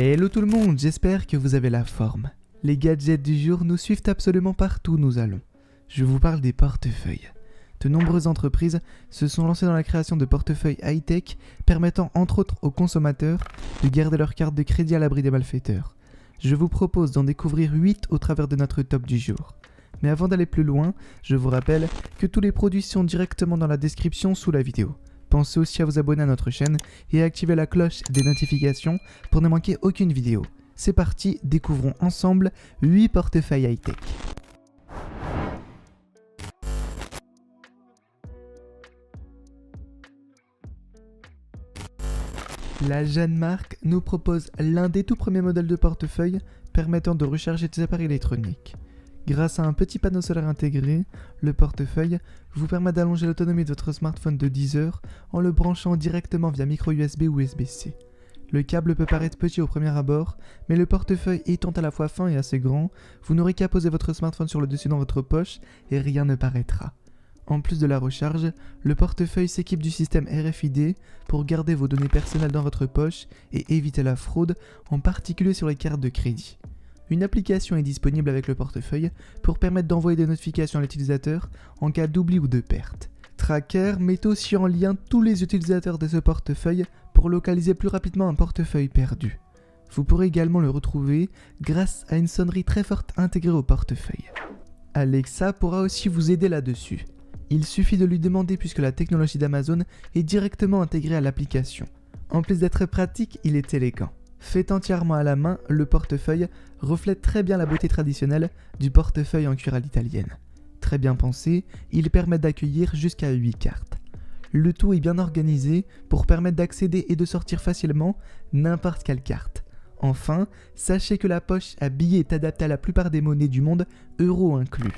Hello tout le monde, j'espère que vous avez la forme. Les gadgets du jour nous suivent absolument partout où nous allons. Je vous parle des portefeuilles. De nombreuses entreprises se sont lancées dans la création de portefeuilles high-tech permettant entre autres aux consommateurs de garder leur carte de crédit à l'abri des malfaiteurs. Je vous propose d'en découvrir 8 au travers de notre top du jour. Mais avant d'aller plus loin, je vous rappelle que tous les produits sont directement dans la description sous la vidéo. Pensez aussi à vous abonner à notre chaîne et à activer la cloche des notifications pour ne manquer aucune vidéo. C'est parti, découvrons ensemble 8 portefeuilles high-tech. La jeune marque nous propose l'un des tout premiers modèles de portefeuille permettant de recharger des appareils électroniques. Grâce à un petit panneau solaire intégré, le portefeuille vous permet d'allonger l'autonomie de votre smartphone de 10 heures en le branchant directement via micro USB ou USB-C. Le câble peut paraître petit au premier abord, mais le portefeuille étant à la fois fin et assez grand, vous n'aurez qu'à poser votre smartphone sur le dessus dans votre poche et rien ne paraîtra. En plus de la recharge, le portefeuille s'équipe du système RFID pour garder vos données personnelles dans votre poche et éviter la fraude, en particulier sur les cartes de crédit. Une application est disponible avec le portefeuille pour permettre d'envoyer des notifications à l'utilisateur en cas d'oubli ou de perte. Tracker met aussi en lien tous les utilisateurs de ce portefeuille pour localiser plus rapidement un portefeuille perdu. Vous pourrez également le retrouver grâce à une sonnerie très forte intégrée au portefeuille. Alexa pourra aussi vous aider là-dessus. Il suffit de lui demander puisque la technologie d'Amazon est directement intégrée à l'application. En plus d'être pratique, il est élégant. Fait entièrement à la main, le portefeuille reflète très bien la beauté traditionnelle du portefeuille en cuir à l'italienne. Très bien pensé, il permet d'accueillir jusqu'à 8 cartes. Le tout est bien organisé pour permettre d'accéder et de sortir facilement n'importe quelle carte. Enfin, sachez que la poche à billets est adaptée à la plupart des monnaies du monde, euros inclus.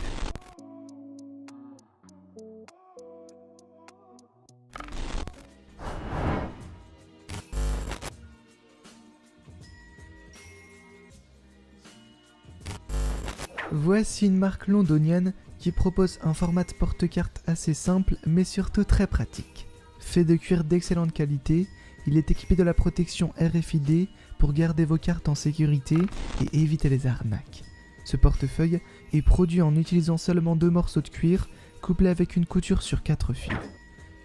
Voici une marque londonienne qui propose un format de porte-carte assez simple mais surtout très pratique. Fait de cuir d'excellente qualité, il est équipé de la protection RFID pour garder vos cartes en sécurité et éviter les arnaques. Ce portefeuille est produit en utilisant seulement 2 morceaux de cuir couplés avec une couture sur 4 fils.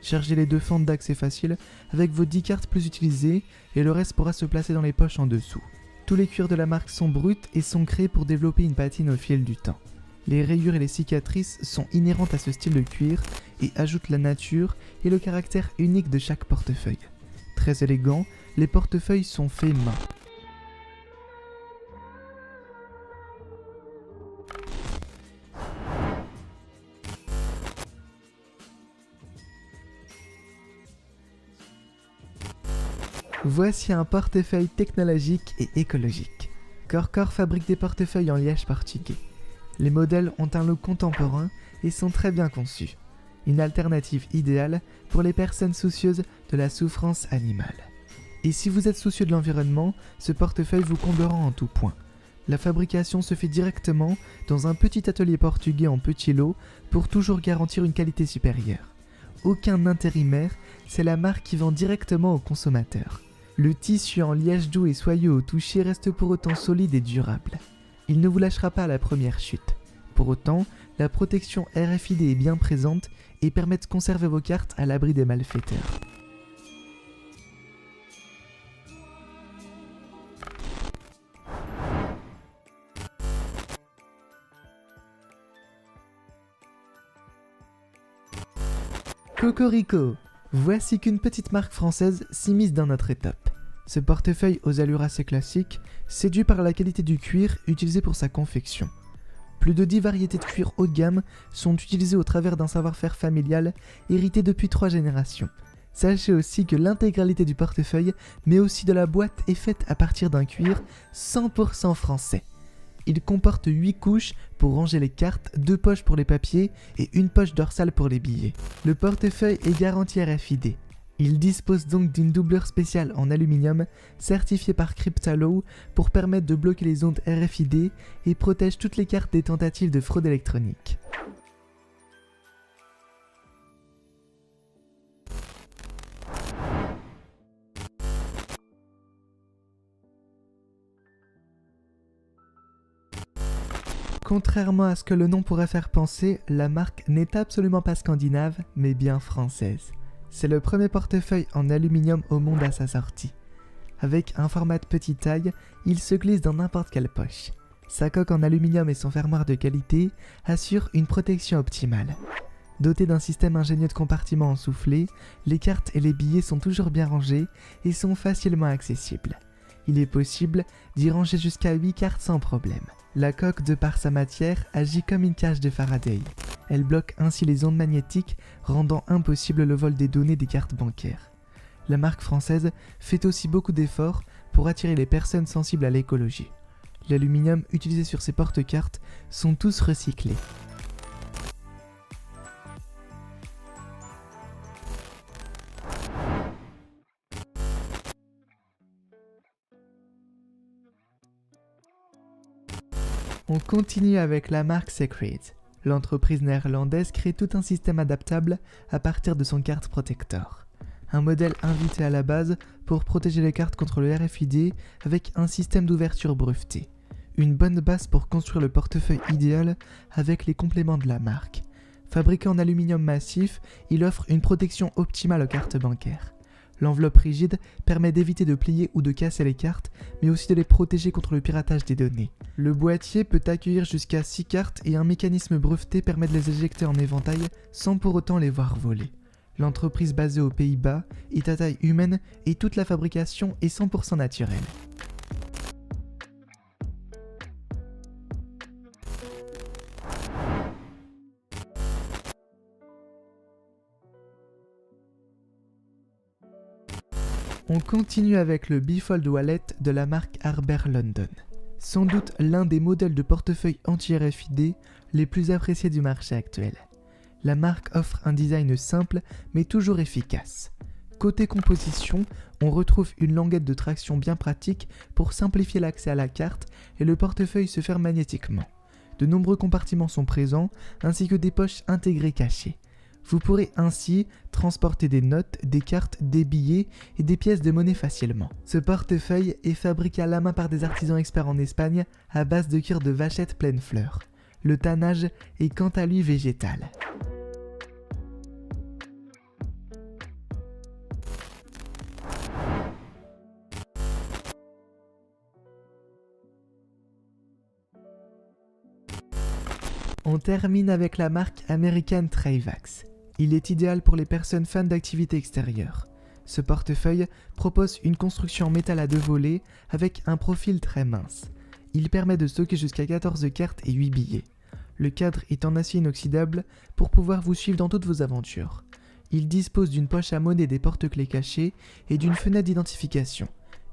Chargez les 2 fentes d'accès facile avec vos 10 cartes plus utilisées et le reste pourra se placer dans les poches en dessous. Tous les cuirs de la marque sont bruts et sont créés pour développer une patine au fil du temps. Les rayures et les cicatrices sont inhérentes à ce style de cuir et ajoutent la nature et le caractère unique de chaque portefeuille. Très élégant, les portefeuilles sont faits main. Voici un portefeuille technologique et écologique. Corcor fabrique des portefeuilles en liège portugais. Les modèles ont un look contemporain et sont très bien conçus. Une alternative idéale pour les personnes soucieuses de la souffrance animale. Et si vous êtes soucieux de l'environnement, ce portefeuille vous comblera en tout point. La fabrication se fait directement dans un petit atelier portugais en petits lots pour toujours garantir une qualité supérieure. Aucun intérimaire, c'est la marque qui vend directement aux consommateurs. Le tissu en liège doux et soyeux au toucher reste pour autant solide et durable. Il ne vous lâchera pas à la première chute. Pour autant, la protection RFID est bien présente et permet de conserver vos cartes à l'abri des malfaiteurs. Cocorico! Voici qu'une petite marque française s'immisce dans notre étape. Ce portefeuille aux allures assez classiques séduit par la qualité du cuir utilisé pour sa confection. Plus de 10 variétés de cuir haut de gamme sont utilisées au travers d'un savoir-faire familial hérité depuis 3 générations. Sachez aussi que l'intégralité du portefeuille, mais aussi de la boîte, est faite à partir d'un cuir 100% français. Il comporte 8 couches pour ranger les cartes, 2 poches pour les papiers et une poche dorsale pour les billets. Le portefeuille est garanti RFID. Il dispose donc d'une doublure spéciale en aluminium certifiée par Cryptalow pour permettre de bloquer les ondes RFID et protège toutes les cartes des tentatives de fraude électronique. Contrairement à ce que le nom pourrait faire penser, la marque n'est absolument pas scandinave, mais bien française. C'est le premier portefeuille en aluminium au monde à sa sortie. Avec un format de petite taille, il se glisse dans n'importe quelle poche. Sa coque en aluminium et son fermoir de qualité assurent une protection optimale. Doté d'un système ingénieux de compartiments en soufflé, les cartes et les billets sont toujours bien rangés et sont facilement accessibles. Il est possible d'y ranger jusqu'à 8 cartes sans problème. La coque, de par sa matière, agit comme une cage de Faraday. Elle bloque ainsi les ondes magnétiques, rendant impossible le vol des données des cartes bancaires. La marque française fait aussi beaucoup d'efforts pour attirer les personnes sensibles à l'écologie. L'aluminium utilisé sur ces porte-cartes sont tous recyclés. On continue avec la marque Secret. L'entreprise néerlandaise crée tout un système adaptable à partir de son carte protector. Un modèle invité à la base pour protéger les cartes contre le RFID avec un système d'ouverture breveté. Une bonne base pour construire le portefeuille idéal avec les compléments de la marque. Fabriqué en aluminium massif, il offre une protection optimale aux cartes bancaires. L'enveloppe rigide permet d'éviter de plier ou de casser les cartes, mais aussi de les protéger contre le piratage des données. Le boîtier peut accueillir jusqu'à 6 cartes et un mécanisme breveté permet de les éjecter en éventail sans pour autant les voir voler. L'entreprise basée aux Pays-Bas est à taille humaine et toute la fabrication est 100% naturelle. On continue avec le Bifold Wallet de la marque Harber London. Sans doute l'un des modèles de portefeuille anti-RFID les plus appréciés du marché actuel. La marque offre un design simple mais toujours efficace. Côté composition, on retrouve une languette de traction bien pratique pour simplifier l'accès à la carte et le portefeuille se ferme magnétiquement. De nombreux compartiments sont présents ainsi que des poches intégrées cachées. Vous pourrez ainsi transporter des notes, des cartes, des billets et des pièces de monnaie facilement. Ce portefeuille est fabriqué à la main par des artisans experts en Espagne à base de cuir de vachette pleine fleur. Le tannage est quant à lui végétal. On termine avec la marque américaine Trivax. Il est idéal pour les personnes fans d'activités extérieures. Ce portefeuille propose une construction en métal à 2 volets avec un profil très mince. Il permet de stocker jusqu'à 14 cartes et 8 billets. Le cadre est en acier inoxydable pour pouvoir vous suivre dans toutes vos aventures. Il dispose d'une poche à monnaie, des porte-clés cachés et d'une fenêtre d'identification.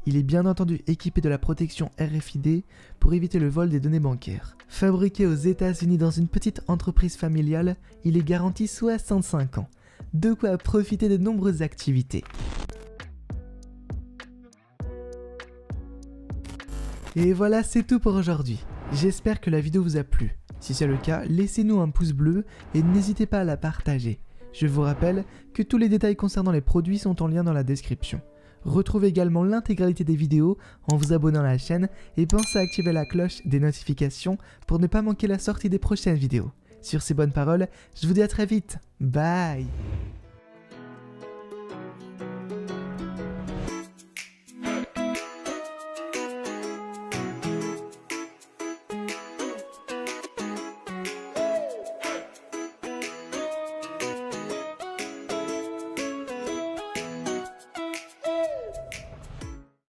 Il est bien entendu équipé de la protection RFID pour éviter le vol des données bancaires. Fabriqué aux États-Unis dans une petite entreprise familiale, il est garanti 65 ans. De quoi profiter de nombreuses activités. Et voilà, c'est tout pour aujourd'hui. J'espère que la vidéo vous a plu. Si c'est le cas, laissez-nous un pouce bleu et n'hésitez pas à la partager. Je vous rappelle que tous les détails concernant les produits sont en lien dans la description. Retrouvez également l'intégralité des vidéos en vous abonnant à la chaîne et pensez à activer la cloche des notifications pour ne pas manquer la sortie des prochaines vidéos. Sur ces bonnes paroles, je vous dis à très vite. Bye!